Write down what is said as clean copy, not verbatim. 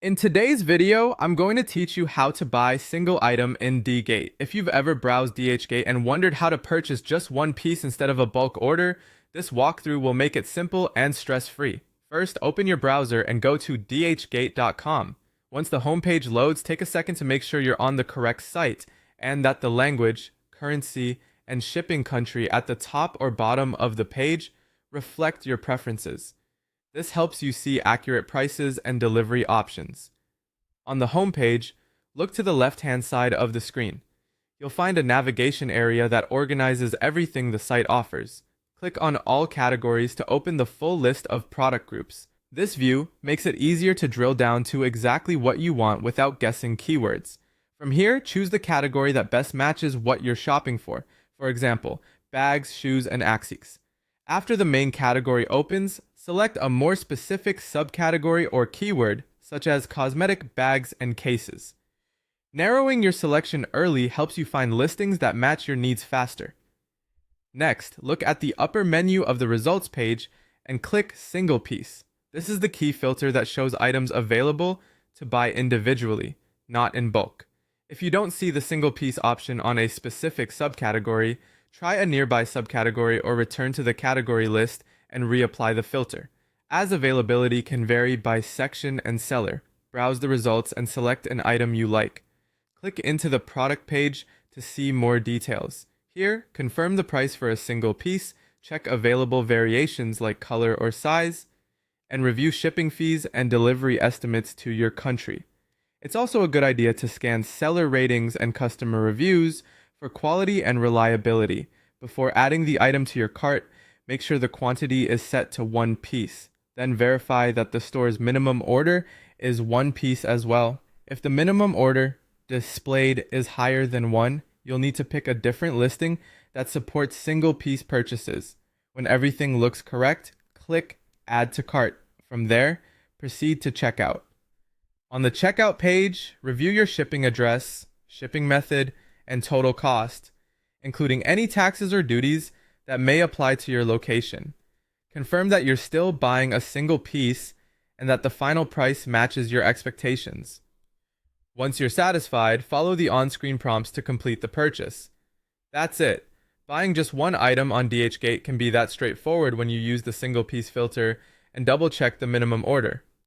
In today's video, I'm going to teach you how to buy single item in Dhgate. If you've ever browsed Dhgate and wondered how to purchase just one piece instead of a bulk order, this walkthrough will make it simple and stress-free. First, open your browser and go to dhgate.com. Once the homepage loads, take a second to make sure you're on the correct site and that the language, currency, and shipping country at the top or bottom of the page reflect your preferences. This helps you see accurate prices and delivery options. On the home page, look to the left-hand side of the screen. You'll find a navigation area that organizes everything the site offers. Click on all categories to open the full list of product groups. This view makes it easier to drill down to exactly what you want without guessing keywords. From here, choose the category that best matches what you're shopping for. For example, bags, shoes, and axes. After the main category opens, select a more specific subcategory or keyword, such as cosmetic bags and cases. Narrowing your selection early helps you find listings that match your needs faster. Next, look at the upper menu of the results page and click Single Piece. This is the key filter that shows items available to buy individually, not in bulk. If you don't see the single piece option on a specific subcategory, try a nearby subcategory or return to the category list and reapply the filter. As availability can vary by section and seller, browse the results and select an item you like. Click into the product page to see more details. Here, confirm the price for a single piece, check available variations like color or size, and review shipping fees and delivery estimates to your country. It's also a good idea to scan seller ratings and customer reviews for quality and reliability. Before adding the item to your cart, make sure the quantity is set to one piece. Then verify that the store's minimum order is one piece as well. If the minimum order displayed is higher than one, you'll need to pick a different listing that supports single piece purchases. When everything looks correct, click Add to Cart. From there, proceed to checkout. On the checkout page, review your shipping address, shipping method, and total cost, including any taxes or duties that may apply to your location. Confirm that you're still buying a single piece and that the final price matches your expectations. Once you're satisfied, follow the on-screen prompts to complete the purchase. That's it. Buying just one item on Dhgate can be that straightforward when you use the single piece filter and double-check the minimum order.